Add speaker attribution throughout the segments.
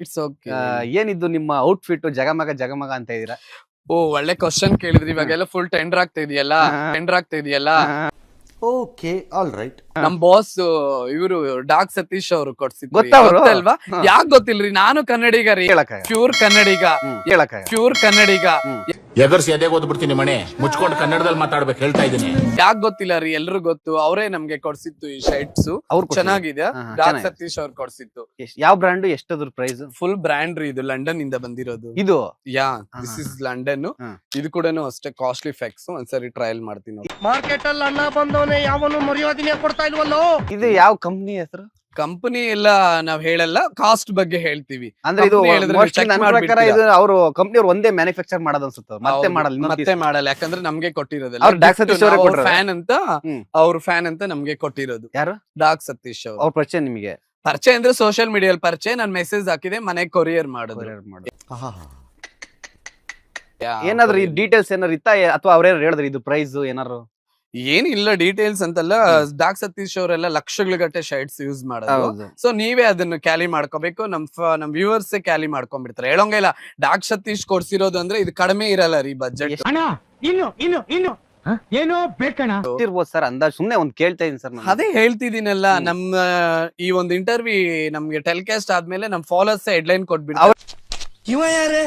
Speaker 1: It's okay.
Speaker 2: ಏನಿದ್ದು ನಿಮ್ಮ outfit ಜಗಮಗ ಜಗಮಗ ಅಂತ ಇದೀರಾ?
Speaker 1: ಓ ಒಳ್ಳೆ ಕ್ವಶನ್ ಕೇಳಿದ್ರಿ. ಇವಾಗೆಲ್ಲ ಫುಲ್ ಟೆಂಡರ್ ಆಗ್ತಾ ಇದೆಯಲ್ಲ.
Speaker 3: Okay all right.
Speaker 1: ನಮ್ ಬಾಸ್ ಇವರು ಡಾಕ್ ಸತೀಶ್ ಅವರು ಕೊಡ್ಸಿದ್ರು.
Speaker 2: ಗೊತ್ತವ್ರು?
Speaker 1: ಗೊತ್ತಲ್ವಾ? ಯಾಕೆ ಗೊತ್ತಿಲ್ರಿ? ನಾನು ಕನ್ನಡಿಗ ರೀ, ಪ್ಯೂರ್ ಕನ್ನಡಿಗ.
Speaker 4: ಎಗರ್ಸಿ ಎದೆ ಓದ್ಬಿಡ್ತೀನಿ ಮನೆ ಮುಚ್ಕೊಂಡು ಕನ್ನಡದಲ್ಲಿ ಮಾತಾಡ್ಬೇಕು ಹೇಳ್ತಾ ಇದ್ದೀನಿ.
Speaker 1: ಯಾಕೆ ಗೊತ್ತಿಲ್ಲ ರೀ, ಎಲ್ರು ಗೊತ್ತು. ಅವರೇ ನಮ್ಗೆ ಕೊಡ್ಸಿತ್ತು ಈ ಶರ್ಟ್ಸ್. ಚೆನ್ನಾಗಿದೆ. ಡಾಕ್ ಸತೀಶ್ ಅವ್ರು ಕೊಡ್ಸಿತ್ತು.
Speaker 2: ಯಾವ ಬ್ರ್ಯಾಂಡ್? ಎಷ್ಟದ್ರ ಪ್ರೈಸ್?
Speaker 1: ಫುಲ್ ಬ್ರ್ಯಾಂಡ್ ರೀ, ಇದು ಲಂಡನ್ ಇಂದ ಬಂದಿರೋದು.
Speaker 2: ಇದು
Speaker 1: ದಿಸ್ ಇಸ್ ಲಂಡನ್. ಇದು ಕೂಡ ಅಷ್ಟೇ ಕಾಸ್ಟ್ಲಿ ಫ್ಯಾಕ್ಸ್. ಒಂದ್ಸರಿ ಟ್ರಯಲ್ ಮಾಡ್ತೀನಿ.
Speaker 3: ಮಾರ್ಕೆಟ್ ಅಲ್ಲಿ ಅಣ್ಣ ಬಂದವನೇ ಯಾವನು ಮರ್ಯಾದನೆ ಕೊಡ್ತಾ ಇಲ್ವಲ್ಲೋ.
Speaker 2: ಇದು ಯಾವ ಕಂಪ್ನಿ ಹೆಸರು?
Speaker 1: ಕಂಪನಿ ಎಲ್ಲ ನಾವ್ ಹೇಳಲ್ಲ, ಕಾಸ್ಟ್ ಬಗ್ಗೆ ಹೇಳ್ತೀವಿ.
Speaker 2: ಅಂದ್ರೆ ಇದು ಅವರು ಕಂಪ್ನಿ ಅವ್ರು ಒಂದೇ ಮ್ಯಾನುಫ್ಯಾಕ್ಚರ್ ಮಾಡೋದು ಅನ್ಸುತ್ತೆ, ಮತ್ತೆ
Speaker 1: ಮಾಡಲ್ಲ. ಯಾಕಂದ್ರೆ ನಮ್ಗೆ ಕೊಟ್ಟಿರೋದಿಲ್ಲ. ಅವ್ರ ಫ್ಯಾನ್ ಅಂತ ನಮ್ಗೆ ಕೊಟ್ಟಿರೋದು.
Speaker 2: ಯಾರು?
Speaker 1: ಡಾಕ್ ಸತೀಶ್ ಅವ್ರ
Speaker 2: ಪರಿಚಯ ನಿಮಗೆ?
Speaker 1: ಪರಿಚಯ ಅಂದ್ರೆ ಸೋಷಿಯಲ್ ಮೀಡಿಯಲ್ಲಿ ಪರಿಚಯ. ನಾನ್ ಮೆಸೇಜ್ ಹಾಕಿದೆ, ಮನೆಗೆ ಕೊರಿಯರ್ ಮಾಡೋದು.
Speaker 2: ಏನಾದ್ರು ಈ ಡೀಟೇಲ್ಸ್ ಏನಾರು ಇತ್ತಾ, ಅಥವಾ ಅವ್ರೇನಾರು ಹೇಳಿದ್ರಿ ಇದು ಪ್ರೈಸ್ ಏನಾರು?
Speaker 1: ಏನಿಲ್ಲ, ಡೀಟೇಲ್ಸ್ ಅಂತಲ್ಲ. ಡಾಕ್ ಸತೀಶ್ ಅವರೆಲ್ಲ ಲಕ್ಷಗಳ ಗಟ್ಟೆ ಶರ್ಟ್ಸ್ ಯೂಸ್ ಮಾಡೋದು. ಸೊ ನೀವೇ ಅದನ್ನು ಕ್ಯಾಲಿ ಮಾಡ್ಕೋಬೇಕು. ನಮ್ ವ್ಯೂವರ್ಸ್ ಕ್ಯಾಲಿ ಮಾಡ್ಕೊಂಡ್ಬಿಡ್ತಾರೆ. ಹೇಳೋಂಗ ಇಲ್ಲ, ಡಾಕ್ ಸತೀಶ್ ಕೊಡ್ಸಿರೋದು ಅಂದ್ರೆ ಇದು ಕಡಿಮೆ ಇರಲ್ಲ ರೀ ಬಜೆಟ್.
Speaker 2: ಏನೋ ಬೇಕಣ್ಣ ಇರ್ಬೋದು ಸರ್, ಅಂದಾಜ್ ಸುಮ್ನೆ ಒಂದ್ ಕೇಳ್ತಾ ಇದೀನಿ ಸರ್.
Speaker 1: ಅದೇ ಹೇಳ್ತಿದ್ದೀನಲ್ಲ, ನಮ್ಮ ಈ ಒಂದು ಇಂಟರ್ವ್ಯೂ ನಮ್ಗೆ ಟೆಲಿಕಾಸ್ಟ್ ಆದ್ಮೇಲೆ ನಮ್ ಫಾಲೋವರ್ಸ್ ಹೆಡ್ಲೈನ್ ಕೊಟ್ಬಿಡ್ತಾರೆ.
Speaker 3: ಇವ ಯಾರೇ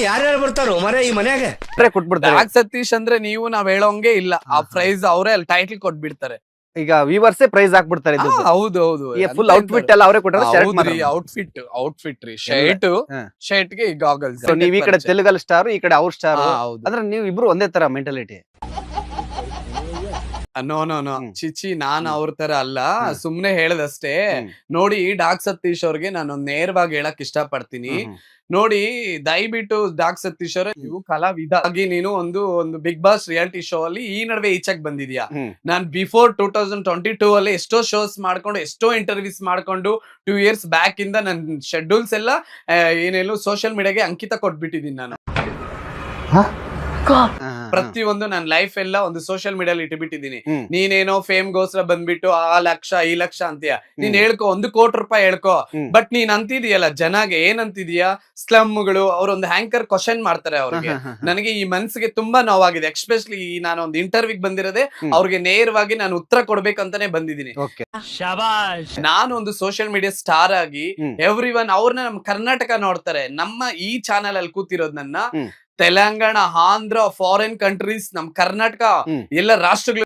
Speaker 3: ಯಾರ್ಯಾರು ಬರ್ತಾರೋ ಮರೆ ಈ ಮನೆಯಾಗೆ
Speaker 2: ಕೊಟ್ಬಿಡ್ತಾರೆ.
Speaker 1: ಡಾಕ್ ಸತೀಶ್ ಅಂದ್ರೆ ನೀವು ನಾವ್ ಹೇಳೋಂಗೆ ಇಲ್ಲ, ಆ ಪ್ರೈಸ್ ಅವರೇ ಅಲ್ಲಿ ಟೈಟಲ್ ಕೊಟ್ಬಿಡ್ತಾರೆ.
Speaker 2: ಈಗ ವ್ಯೂವರ್ಸೇ ಪ್ರೈಸ್ ಹಾಕ್ಬಿಡ್ತಾರೆ.
Speaker 1: ಹೌದು
Speaker 2: ಫುಲ್ ಔಟ್ಫಿಟ್ ಎಲ್ಲ ಅವರೇ ಕೊಟ್ಟಾರೆ.
Speaker 1: ಔಟ್ಫಿಟ್ ರೀ, ಶರ್ಟ್ ಗೆ ಗಾಗಲ್ಸ್.
Speaker 2: ನೀವ್ ಈ ಕಡೆ ತೆಲುಗಲ್ ಸ್ಟಾರ್, ಈ ಕಡೆ ಅವ್ರ ಸ್ಟಾರ್. ಅಂದ್ರೆ ನೀವು ಇಬ್ರು ಒಂದೇ ತರ ಮೆಂಟಾಲಿಟಿ?
Speaker 1: ನೋ ಚಿಚಿ, ನಾನ್ ಅವ್ರ ತರ ಅಲ್ಲ, ಸುಮ್ನೆ ಹೇಳದಷ್ಟೇ. ನೋಡಿ, ಡಾಕ್ ಸತೀಶ್ ಅವ್ರಿಗೆ ನಾನು ನೇರವಾಗಿ ಹೇಳಕ್ ಇಷ್ಟ ಪಡ್ತೀನಿ. ನೋಡಿ, ದಯವಿಟ್ಟು ಡಾಕ್ ಸತೀಶ್ ಅವ್ರೆ, ನೀವು ಕಲಾವಿದ ಆಗಿ ನೀನು ಒಂದು ಬಿಗ್ ಬಾಸ್ ರಿಯಾಲಿಟಿ ಶೋ ಅಲ್ಲಿ ಈ ನಡುವೆ ಈಚೆಗೆ ಬಂದಿದ್ಯಾ. ನಾನ್ ಬಿಫೋರ್ 2022 ಅಲ್ಲಿ ಎಷ್ಟೋ ಶೋಸ್ ಮಾಡ್ಕೊಂಡು, ಎಷ್ಟೋ ಇಂಟರ್ವ್ಯೂಸ್ ಮಾಡ್ಕೊಂಡು 2 years ಬ್ಯಾಕ್ ಇಂದ ನನ್ ಶೆಡ್ಯೂಲ್ಸ್ ಎಲ್ಲ ಏನೇನು ಸೋಷಿಯಲ್ ಮೀಡಿಯಾಗೆ ಅಂಕಿತ ಕೊಟ್ಬಿಟ್ಟಿದೀನಿ ನಾನು. ಪ್ರತಿಯೊಂದು ನನ್ನ ಲೈಫ್ ಎಲ್ಲ ಒಂದು ಸೋಷಿಯಲ್ ಮೀಡಿಯಲ್ಲಿ ಇಟ್ಬಿಟ್ಟಿದೀನಿ. ನೀನೇನೋ ಫೇಮ್ ಗೋಸ್ಕರ ಬಂದ್ಬಿಟ್ಟು ಆ ಲಕ್ಷ ಈ ಲಕ್ಷ ಅಂತೀಯ. ನೀನ್ ಹೇಳ್ಕೊ, 1 ಕೋಟಿ ರೂಪಾಯಿ ಹೇಳ್ಕೊ. ಬಟ್ ನೀನ್ ಅಂತಿದೀಯಲ್ಲ ಜನಗೆ ಏನಂತಿದೀಯಾ, ಸ್ಲಮ್ಗಳು ಅವ್ರೊಂದು ಹ್ಯಾಂಕರ್ ಕ್ವಶನ್ ಮಾಡ್ತಾರೆ ಅವ್ರಿಗೆ. ನನಗೆ ಈ ಮನ್ಸಿಗೆ ತುಂಬಾ ನೋವಾಗಿದೆ. ಎಕ್ಸ್ಪೆಷಲಿ ನಾನು ಒಂದು ಇಂಟರ್ವ್ಯೂಗೆ ಬಂದಿರೋದೇ ಅವ್ರಿಗೆ ನೇರವಾಗಿ ನಾನು ಉತ್ತರ ಕೊಡ್ಬೇಕಂತಾನೆ ಬಂದಿದ್ದೀನಿ. ನಾನು ಒಂದು ಸೋಷಿಯಲ್ ಮೀಡಿಯಾ ಸ್ಟಾರ್ ಆಗಿ ಎವ್ರಿ ಒನ್ ಅವ್ರನ್ನ ನಮ್ ಕರ್ನಾಟಕ ನೋಡ್ತಾರೆ. ನಮ್ಮ ಈ ಚಾನೆಲ್ ಅಲ್ಲಿ ಕೂತಿರೋದ್ ನನ್ನ ತೆಲಂಗಾಣ, ಆಂಧ್ರ, ಫಾರಿನ್ ಕಂಟ್ರೀಸ್, ನಮ್ ಕರ್ನಾಟಕ ಎಲ್ಲ ರಾಷ್ಟ್ರಗಳು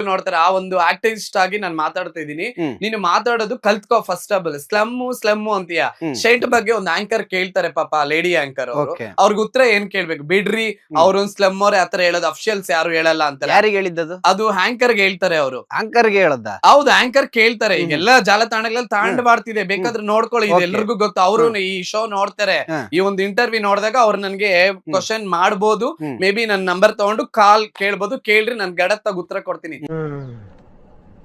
Speaker 1: ನೋಡ್ತಾರೆ. ಆ ಒಂದು ಆಕ್ಟಿವಿಸ್ಟ್ ಆಗಿ ನಾನು ಮಾತಾಡ್ತಾ ಇದ್ದೀನಿ. ನೀನು ಮಾತಾಡೋದು ಕಲ್ತ್ಕೋ ಫಸ್ಟ್ ಆಫ್ ಆಲ್. ಸ್ಲಮ್ಮು ಅಂತೀಯ. ಶೈಟ್ ಬಗ್ಗೆ ಒಂದು ಆಂಕರ್ ಕೇಳ್ತಾರೆ, ಪಾಪ ಲೇಡಿ ಆಂಕರ್ ಅವರು. ಅವ್ರಿಗೆ ಉತ್ತರ ಏನ್ ಕೇಳ್ಬೇಕು? ಬಿಡ್ರಿ, ಅವ್ರೊಂದ್ ಸ್ಲಮ್ ಅವ್ರೆ ಆತರ ಹೇಳೋದು, ಅಫಿಷಿಯಲ್ಸ್ ಯಾರು ಹೇಳಲ್ಲ ಅಂತ.
Speaker 2: ಯಾರಿಗೆ ಹೇಳಿದ್ದದು?
Speaker 1: ಅದು ಆಂಕರ್ ಹೇಳ್ತಾರೆ ಅವರು.
Speaker 2: ಆಂಕರ್ಗೆ ಹೇಳದ?
Speaker 1: ಹೌದು, ಆಂಕರ್ ಕೇಳ್ತಾರೆ. ಈಗೆಲ್ಲ ಜಾಲತಾಣಗಳಲ್ಲಿ ತಾಂಡ್ ಮಾಡ್ತಿದೆ, ಬೇಕಾದ್ರೆ ನೋಡ್ಕೊಳ್ಳಿ. ಇದು ಎಲ್ರಿಗೂ ಗೊತ್ತು. ಅವರು ಈ ಶೋ ನೋಡ್ತಾರೆ. ಈ ಒಂದು ಇಂಟರ್ವ್ಯೂ ನೋಡಿದಾಗ ಅವ್ರು ನನ್ಗೆ ಕ್ವಶನ್ ಮಾಡ್ಬೋದು. ಮೇ ಬಿ ನನ್ ನಂಬರ್ ತಗೊಂಡು ಕಾಲ್ ಕೇಳ್ಬೋದು. ಕೇಳ್ರಿ, ನನ್ ಗಡತ್ತಾಗ ಉತ್ತರ ಕೊಡ್ತೀನಿ.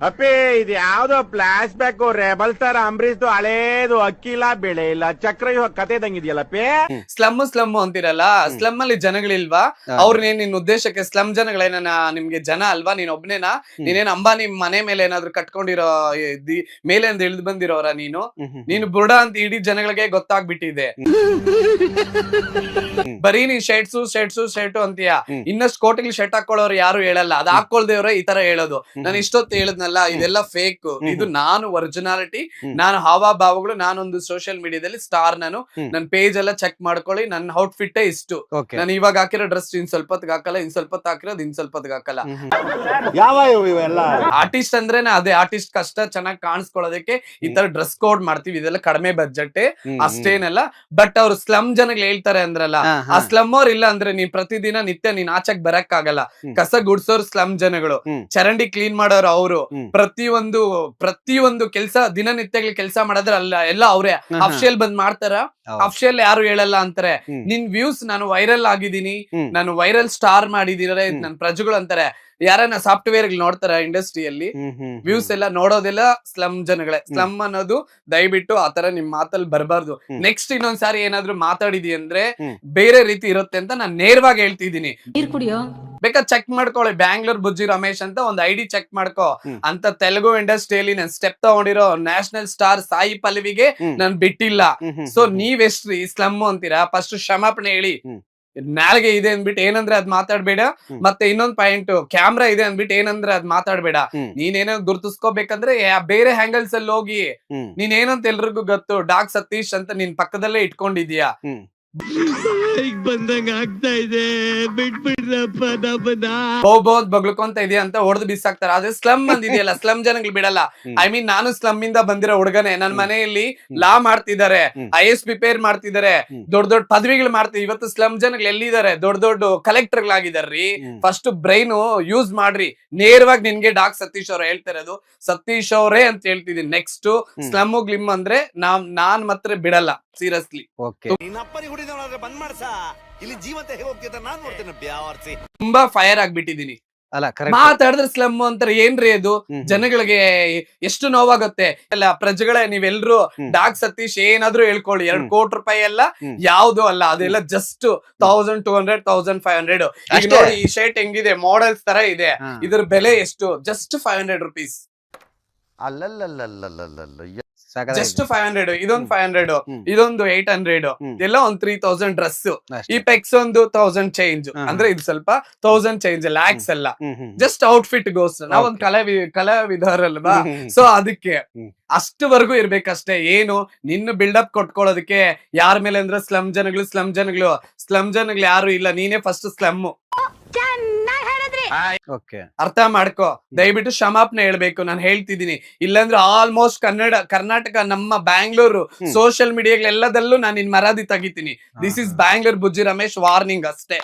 Speaker 5: ಅಪ್ಪಿ, ಇದು ಯಾವ್ದೋ flash back rebel star Ambareesh ಹಳೇದು, ಅಕ್ಕಿಲ್ಲ ಬೆಳೆ ಇಲ್ಲ ಚಕ್ರ ಕತೆ ಇದಂಗಿದ್ಯಲ್ಲಪ್ಪಿ.
Speaker 1: ಸ್ಲಮ್ ಅಂತಿರಲ್ಲ, ಸ್ಲಮ್ ಅಲ್ಲಿ ಜನಗಳಿಲ್ವಾ? ಅವ್ರನ್ನೇನ್ ನಿನ್ ಉದ್ದೇಶಕ್ಕೆ ಸ್ಲಮ್ ಜನಗಳೇನ ನಿಮ್ಗೆ ಜನ ಅಲ್ವಾ? ನೀನ್ ಒಬ್ನೇನಾ? ನೀನೇನ್ ಅಂಬಾನಿ ಮನೆ ಮೇಲೆ ಏನಾದ್ರು ಕಟ್ಕೊಂಡಿರೋ ಮೇಲೆ ಇಳಿದು ಬಂದಿರೋರ? ನೀನು ಬುಡ ಅಂತ ಇಡೀ ಜನಗಳಿಗೆ ಗೊತ್ತಾಗ್ಬಿಟ್ಟಿದೆ. ಬರೀ ನೀನ್ ಶರ್ಟು ಅಂತೀಯ. ಇನ್ನಷ್ಟು ಕೋಟಿಗೆ ಶರ್ಟ್ ಹಾಕೊಳ್ಳೋರು ಯಾರು ಹೇಳಲ್ಲ. ಅದ್ ಹಾಕೊಳ್ದೇವ್ರೆ ಈ ತರ ಹೇಳೋದು. ನಾನು ಇಷ್ಟೊತ್ತು ಹೇಳದ್ನಲ್ಲ, ಇದೆಲ್ಲ ಫೇಕ್. ಇದು ನಾನು ಒರಿಜಿನಾಲಿಟಿ, ನಾನು ಹಾವಭಾವಗಳು. ನಾನೊಂದು ಸೋಷಿಯಲ್ ಮೀಡಿಯಾದಲ್ಲಿ ಸ್ಟಾರ್. ನನ್ನ ಪೇಜ್ ಎಲ್ಲ ಚೆಕ್ ಮಾಡ್ಕೊಳ್ಳಿ. ನನ್ನ ಔಟ್ಫಿಟ್ ಇಷ್ಟು. ನಾನು ಇವಾಗ ಹಾಕಿರೋ ಡ್ರೆಸ್ ಇನ್ ಸ್ವಲ್ಪ ಹೊತ್ತಿಗೆ ಹಾಕಲ್ಲ, ಇನ್ ಸ್ವಲ್ಪ ಹೊತ್ತು ಹಾಕಿರೋದು ಇನ್ ಸ್ವಲ್ಪ ಹೊತ್ತಿಗೆ ಹಾಕಲ್ಲ. ಆರ್ಟಿಸ್ಟ್ ಅಂದ್ರೆ ಅದೇ, ಆರ್ಟಿಸ್ಟ್ ಕಷ್ಟ ಚೆನ್ನಾಗಿ ಕಾಣಿಸ್ಕೊಳ್ಳೋದಕ್ಕೆ ಈ ತರ ಡ್ರೆಸ್ ಕೋಡ್ ಮಾಡ್ತೀವಿ. ಇದೆಲ್ಲ ಕಡಿಮೆ ಬಜೆಟ್ ಅಷ್ಟೇನಲ್ಲ. ಬಟ್ ಅವ್ರು ಸ್ಲಮ್ ಜನಗಳು ಹೇಳ್ತಾರೆ ಅಂದ್ರಲ್ಲ, ಆ ಸ್ಲಮ್ ಅವ್ರು ಇಲ್ಲ ಅಂದ್ರೆ ನೀನ್ ಪ್ರತಿದಿನ ನಿತ್ಯ ನೀನ್ ಆಚೆಗೆ ಬರಕ್ ಆಗಲ್ಲ. ಕಸ ಗುಡ್ಸೋರು ಸ್ಲಮ್ ಜನಗಳು, ಚರಂಡಿ ಕ್ಲೀನ್ ಮಾಡೋರು ಅವರು. ಪ್ರತಿಯೊಂದು ಕೆಲಸ ದಿನನಿತ್ಯಗಳು ಕೆಲಸ ಮಾಡೋದ್ರ ಅಲ್ಲ, ಎಲ್ಲ ಅವ್ರೆ. ಅಫಿಷಿಯಲ್ ಬಂದ್ ಮಾಡ್ತಾರ, ಅಫಿಷಿಯಲ್ ಯಾರು ಹೇಳಲ್ಲ ಅಂತಾರೆ. ನಿನ್ ವ್ಯೂಸ್, ನಾನು ವೈರಲ್ ಆಗಿದ್ದೀನಿ, ನಾನು ವೈರಲ್ ಸ್ಟಾರ್ ಮಾಡಿದಿರ ನನ್ ಪ್ರಜೆಗಳು ಅಂತಾರೆ. ಯಾರನ್ನ ಸಾಫ್ಟ್ವೇರ್ ನೋಡ್ತಾರ ಇಂಡಸ್ಟ್ರಿಯಲ್ಲಿ, ವ್ಯೂಸ್ ಎಲ್ಲ ನೋಡೋದೆಲ್ಲ ಸ್ಲಮ್ ಜನಗಳೇ. ಸ್ಲಮ್ ಅನ್ನೋದು ದಯವಿಟ್ಟು ಆತರ ನಿಮ್ ಮಾತಲ್ಲಿ ಬರಬಾರ್ದು. ನೆಕ್ಸ್ಟ್ ಇನ್ನೊಂದ್ಸಾರಿ ಏನಾದ್ರು ಮಾತಾಡಿದಿ ಅಂದ್ರೆ ಬೇರೆ ರೀತಿ ಇರುತ್ತೆ ಅಂತ ನಾನ್ ನೇರವಾಗಿ ಹೇಳ್ತಿದ್ದೀನಿ. ಬೇಕಾದ್ರೆ ಚೆಕ್ ಮಾಡ್ಕೊಳ್ಳಿ, ಬ್ಯಾಂಗ್ಳೂರ್ ಬುಜ್ಜಿ ರಮೇಶ್ ಅಂತ ಒಂದು ಐಡಿ ಚೆಕ್ ಮಾಡ್ಕೋ. ಅಂತ ತೆಲುಗು ಇಂಡಸ್ಟ್ರಿಯಲ್ಲಿ ನಾನು ಸ್ಟೆಪ್ ತಗೊಂಡಿರೋ ನ್ಯಾಷನಲ್ ಸ್ಟಾರ್ ಸಾಯಿ ಪಲ್ಲವಿಗೆ ನಾನ್ ಬಿಟ್ಟಿಲ್ಲ. ಸೊ ನೀವೆಷ್ಟ್ರಿ ಸ್ಲಮ್ ಅಂತೀರಾ? ಫಸ್ಟ್ ಕ್ಷಮಾಪಣೆ ಹೇಳಿ. ನಾಲ್ಗೆ ಇದೆ ಅಂದ್ಬಿಟ್ಟು ಏನಂದ್ರೆ ಅದ್ ಮಾತಾಡ್ಬೇಡ. ಮತ್ತೆ ಇನ್ನೊಂದ್ ಪಾಯಿಂಟ್, ಕ್ಯಾಮ್ರಾ ಇದೆ ಅಂದ್ಬಿಟ್ಟು ಏನಂದ್ರೆ ಅದ್ ಮಾತಾಡ್ಬೇಡ. ನೀನೇನೋ ಗುರ್ತಿಸ್ಕೋಬೇಕಂದ್ರೆ ಬೇರೆ ಹ್ಯಾಂಗಲ್ಸ್ ಅಲ್ಲಿ ಹೋಗಿ. ನೀನೇನಂತ ಎಲ್ರಿಗೂ ಗೊತ್ತು, ಡಾಕ್ ಸತೀಶ್ ಅಂತ ನಿನ್ ಪಕ್ಕದಲ್ಲೇ ಇಟ್ಕೊಂಡಿದ್ಯಾ.
Speaker 3: ಬಂದಂಗ ಆಗ್ತಾ ಇದೆ, ಬಿಟ್ಬಿಡ್ರಪ್ಪ
Speaker 1: ಬಹುತ್ ಬಗ್ಲಕೊಂತ ಇದೆಯಾ ಅಂತ ಹೊಡೆದು ಬಿಸಾಕ್ತಾರೆ. ಆದ್ರೆ ಸ್ಲಮ್ ಅಂದಿದೆಯಲ್ಲ, ಸ್ಲಮ್ ಜನಗಳು ಬಿಡಲ್ಲ. ಐ ಮೀನ್ ನಾನು ಸ್ಲಮ್ ಇಂದ ಬಂದಿರೋ ಹುಡುಗನೆ. ನನ್ ಮನೆಯಲ್ಲಿ ಲಾ ಮಾಡ್ತಿದ್ದಾರೆ, IAS ಪ್ರಿಪೇರ್ ಮಾಡ್ತಿದ್ದಾರೆ, ದೊಡ್ಡ ದೊಡ್ಡ ಪದವಿಗಳು ಮಾಡ್ತಿದ್ದಾರೆ. ಇವತ್ತು ಸ್ಲಮ್ ಜನಗಳು ಎಲ್ಲಿದ್ದಾರೆ? ದೊಡ್ಡ ದೊಡ್ಡ ಕಲೆಕ್ಟರ್ ಗಳಾಗಿದಾರ್ರಿ. ಫಸ್ಟ್ ಬ್ರೈನ್ ಯೂಸ್ ಮಾಡ್ರಿ. ನೇರವಾಗಿ ನಿನ್ಗೆ ಡಾಕ್ ಸತೀಶ್ ಅವ್ರ ಹೇಳ್ತಿರೋದು, ಸತೀಶ್ ಅವರೇ ಅಂತ ಹೇಳ್ತಿದೀನಿ. ನೆಕ್ಸ್ಟ್ ಸ್ಲಮ್ ಗ್ಲಿಮ್ ಅಂದ್ರೆ ನಾನ್ ಮಾತ್ರ ಬಿಡಲ್ಲ, ಸೀರಿಯಸ್ಲಿ. ತುಂಬಾ ಫೈರ್ ಆಗ್ಬಿಟ್ಟಿದೀನಿ.
Speaker 2: ಅಲ್ಲ ಕರೆಕ್ಟ್.
Speaker 1: ಮಾತಾಡಿದ್ರೆ ಸ್ಲಮ್ ಅಂತಾರೆ, ಏನ್ರಿ ಅದು? ಜನಗಳಿಗೆ ಎಷ್ಟು ನೋವಾಗುತ್ತೆ. ಅಲ್ಲ ಪ್ರಜೆಗಳೇ, ನೀವೆಲ್ರು ಡಾಕ್ ಸತೀಶ್ ಏನಾದ್ರೂ ಹೇಳ್ಕೊಳ್ಳಿ, 2 ಕೋಟಿ ರೂಪಾಯಿ ಎಲ್ಲ ಯಾವ್ದು ಅಲ್ಲ, ಅದೆಲ್ಲ ಜಸ್ಟ್ 1200 1500. ಈಗ ನೋಡಿ ಈ ಶರ್ಟ್ ಹೆಂಗಿದೆ, ಮಾಡೆಲ್ಸ್ ತರ ಇದೆ. ಇದ್ರ ಬೆಲೆ ಎಷ್ಟು? Just 500 rupees. ಜಸ್ಟ್ 500. ಇದೊಂದು 500, ಇದೊಂದು 800, ಎಲ್ಲ ಒಂದು 3000 ಡ್ರೆಸ್. ಈ ಪೆಕ್ಸ್ ಒಂದು 1000 ಚೇಂಜ್. ಅಂದ್ರೆ ಇದು ಸ್ವಲ್ಪ 1000 ಚೇಂಜ್, ಲ್ಯಾಕ್ಸ್ ಅಲ್ಲ. ಜಸ್ಟ್ ಔಟ್ಫಿಟ್ ಗೋಸ್ಕರ ನಾವೊಂದು ಕಲಾವಿದರಲ್ವಾ, ಸೊ ಅದಕ್ಕೆ ಅಷ್ಟವರೆಗೂ ಇರ್ಬೇಕಷ್ಟೇ. ಏನು ನಿನ್ನ ಬಿಲ್ಡಪ್ ಕೊಟ್ಕೊಳ್ಳೋದಕ್ಕೆ ಯಾರ ಮೇಲೆ ಅಂದ್ರೆ ಸ್ಲಮ್ ಜನಗಳು ಯಾರು ಇಲ್ಲ. ನೀನೇ ಫಸ್ಟ್ ಸ್ಲಮ್. ಅರ್ಥ ಮಾಡ್ಕೋ, ದಯವಿಟ್ಟು ಕ್ಷಮಾಪಣೆ ಹೇಳ್ಬೇಕು. ನಾನು ಹೇಳ್ತಿದ್ದೀನಿ, ಇಲ್ಲಾಂದ್ರೆ ಆಲ್ಮೋಸ್ಟ್ ಕರ್ನಾಟಕ, ನಮ್ಮ ಬ್ಯಾಂಗ್ಳೂರು ಸೋಷಿಯಲ್ ಮೀಡಿಯಾಗಳೆಲ್ಲದಲ್ಲೂ ನಾನು ನಿನ್ ಮರಾದಿ ತೆಗಿತೀನಿ. This is Bangalore Bujji Ramesh warning ಅಷ್ಟೇ.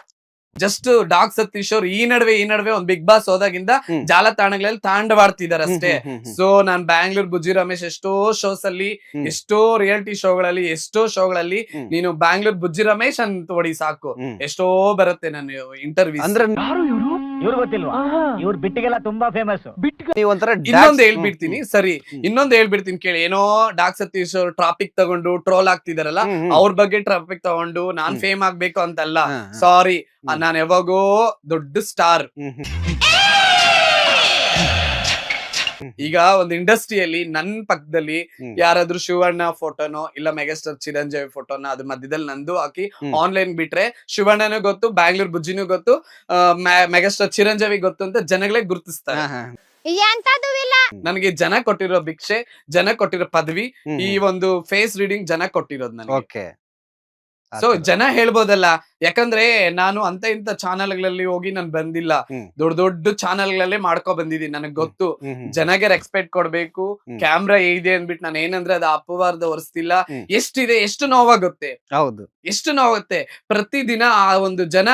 Speaker 1: ಜಸ್ಟ್ ಡಾಕ್ ಸತೀಶ್ ಅವ್ರು ಈ ನಡುವೆ ಒಂದ್ ಬಿಗ್ ಬಾಸ್ ಹೋದಾಗಿಂದ ಜಾಲತಾಣಗಳಲ್ಲಿ ತಾಂಡವಾಡ್ತಿದಾರೆ ಅಷ್ಟೇ. ಸೊ ನಾನ್ ಬ್ಯಾಂಗ್ಳೂರ್ ಬುಜ್ಜಿ ರಮೇಶ್ ಎಷ್ಟೋ ಶೋಸ್ ಅಲ್ಲಿ, ಎಷ್ಟೋ ರಿಯಾಲಿಟಿ ಶೋಗಳಲ್ಲಿ ನೀನು ಬ್ಯಾಂಗ್ಳೂರ್ ಬುಜ್ಜಿ ರಮೇಶ್ ಅಂತ ಹೊಡಿ ಸಾಕು, ಎಷ್ಟೋ ಬರುತ್ತೆ ನನ್ನ ಇಂಟರ್ವ್ಯೂ.
Speaker 2: ಅಂದ್ರೆ
Speaker 6: ಇವ್ರು ಗೊತ್ತಿಲ್ವಾ? ಇವ್ರು ಬಿಟ್ಟಿಗೆಲ್ಲ ತುಂಬಾ ಫೇಮಸ್.
Speaker 1: ಇನ್ನೊಂದು ಹೇಳ್ಬಿಡ್ತೀನಿ ಕೇಳಿ. ಏನೋ ಡಾಕ್ ಸತೀಶ್ ಅವ್ರು ಟ್ರಾಫಿಕ್ ತಗೊಂಡು ಟ್ರೋಲ್ ಆಗ್ತಿದಾರಲ್ಲ, ಅವ್ರ ಬಗ್ಗೆ ಟ್ರಾಫಿಕ್ ತಗೊಂಡು ನಾನ್ ಫೇಮ್ ಆಗ್ಬೇಕು ಅಂತಲ್ಲ. ಸಾರಿ, ನಾನ್ ಯಾವಾಗೋ ದೊಡ್ಡ ಸ್ಟಾರ್. ಈಗ ಒಂದು ಇಂಡಸ್ಟ್ರಿಯಲ್ಲಿ ನನ್ ಪಕ್ಕದಲ್ಲಿ ಯಾರಾದ್ರೂ ಶಿವಣ್ಣ ಫೋಟೋನೋ ಇಲ್ಲ ಮೆಗಾಸ್ಟಾರ್ ಚಿರಂಜೀವಿ ಫೋಟೋನ ಅದ್ರ ಮಧ್ಯದಲ್ಲಿ ನಂದು ಹಾಕಿ ಆನ್ಲೈನ್ ಬಿಟ್ರೆ, ಶಿವಣ್ಣನೂ ಗೊತ್ತು, ಬ್ಯಾಂಗ್ಳೂರ್ ಬುಜ್ಜಿನೂ ಗೊತ್ತು, ಮೆಗಾಸ್ಟಾರ್ ಚಿರಂಜೀವಿ ಗೊತ್ತು ಅಂತ ಜನಗಳೇ ಗುರುತಿಸ್ತಾರೆ. ನನಗೆ ಜನ ಕೊಟ್ಟಿರೋ ಭಿಕ್ಷೆ, ಜನ ಕೊಟ್ಟಿರೋ ಪದವಿ, ಈ ಒಂದು ಫೇಸ್ ರೀಡಿಂಗ್ ಜನ ಕೊಟ್ಟಿರೋದು ನನಗೆ. ಸೊ ಜನ ಹೇಳ್ಬೋದಲ್ಲ, ಯಾಕಂದ್ರೆ ನಾನು ಅಂತ ಇಂತ ಚಾನೆಲ್ಗಳಲ್ಲಿ ಹೋಗಿ ನಾನು ಬಂದಿಲ್ಲ, ದೊಡ್ಡ ಚಾನೆಲ್ಗಳಲ್ಲೇ ಮಾಡ್ಕೊ ಬಂದಿದ್ದೀನಿ. ನನಗ್ ಗೊತ್ತು ಜನಗೆ ರೆಸ್ಪೆಕ್ಟ್ ಕೊಡ್ಬೇಕು, ಕ್ಯಾಮ್ರಾ ಇದೆ ಅಂದ್ಬಿಟ್ಟು ನಾನು ಏನಂದ್ರೆ ಅದು ಅಪವಾದ ಹೊರಿಸ್ತಿಲ್ಲ. ಎಷ್ಟಿದೆ, ಎಷ್ಟು ನೋವಾಗುತ್ತೆ. ಹೌದು, ಎಷ್ಟು ನೋವಾಗುತ್ತೆ ಪ್ರತಿದಿನ. ಆ ಒಂದು ಜನ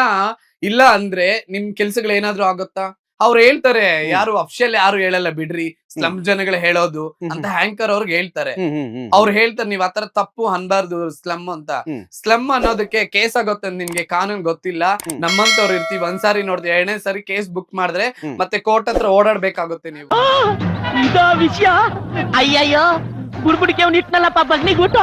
Speaker 1: ಇಲ್ಲ ಅಂದ್ರೆ ನಿಮ್ ಕೆಲ್ಸಗಳು ಏನಾದ್ರು ಆಗುತ್ತಾ? ಅವ್ರು ಹೇಳ್ತಾರೆ, ಯಾರು ಅಫಿಷಿಯಲ್ ಯಾರು ಹೇಳಲ್ಲ ಬಿಡ್ರಿ, ಸ್ಲಮ್ ಜನಗಳು ಹೇಳೋದು ಅಂತ ಹ್ಯಾಂಕರ್ ಅವ್ರಿಗೆ ಹೇಳ್ತಾರೆ. ಅವ್ರು ಹೇಳ್ತಾರೆ ನೀವ್ ಆತರ ತಪ್ಪು ಅನ್ಬಾರ್ದು ಸ್ಲಮ್ ಅಂತ. ಸ್ಲಮ್ ಅನ್ನೋದಕ್ಕೆ ಕೇಸ್ ಆಗುತ್ತೆ, ನಿನ್ಗೆ ಕಾನೂನು ಗೊತ್ತಿಲ್ಲ. ನಮ್ಮಂತವ್ರು ಇರ್ತೀವಿ, ಒಂದ್ಸಾರಿ ನೋಡಿದ್ರೆ 2ನೇ ಸಾರಿ ಕೇಸ್ ಬುಕ್ ಮಾಡಿದ್ರೆ ಮತ್ತೆ ಕೋರ್ಟ್ ಹತ್ರ ಓಡಾಡ್ಬೇಕಾಗುತ್ತೆ ನೀವು.
Speaker 6: ವಿಷಯ ಅಯ್ಯಯ್ಯೋ, ಬುಡ್ಬುಡಿಕೆ ಇಟ್ನಲ್ಲಪ್ಪ ಬಗ್ನಿಗೂಟ.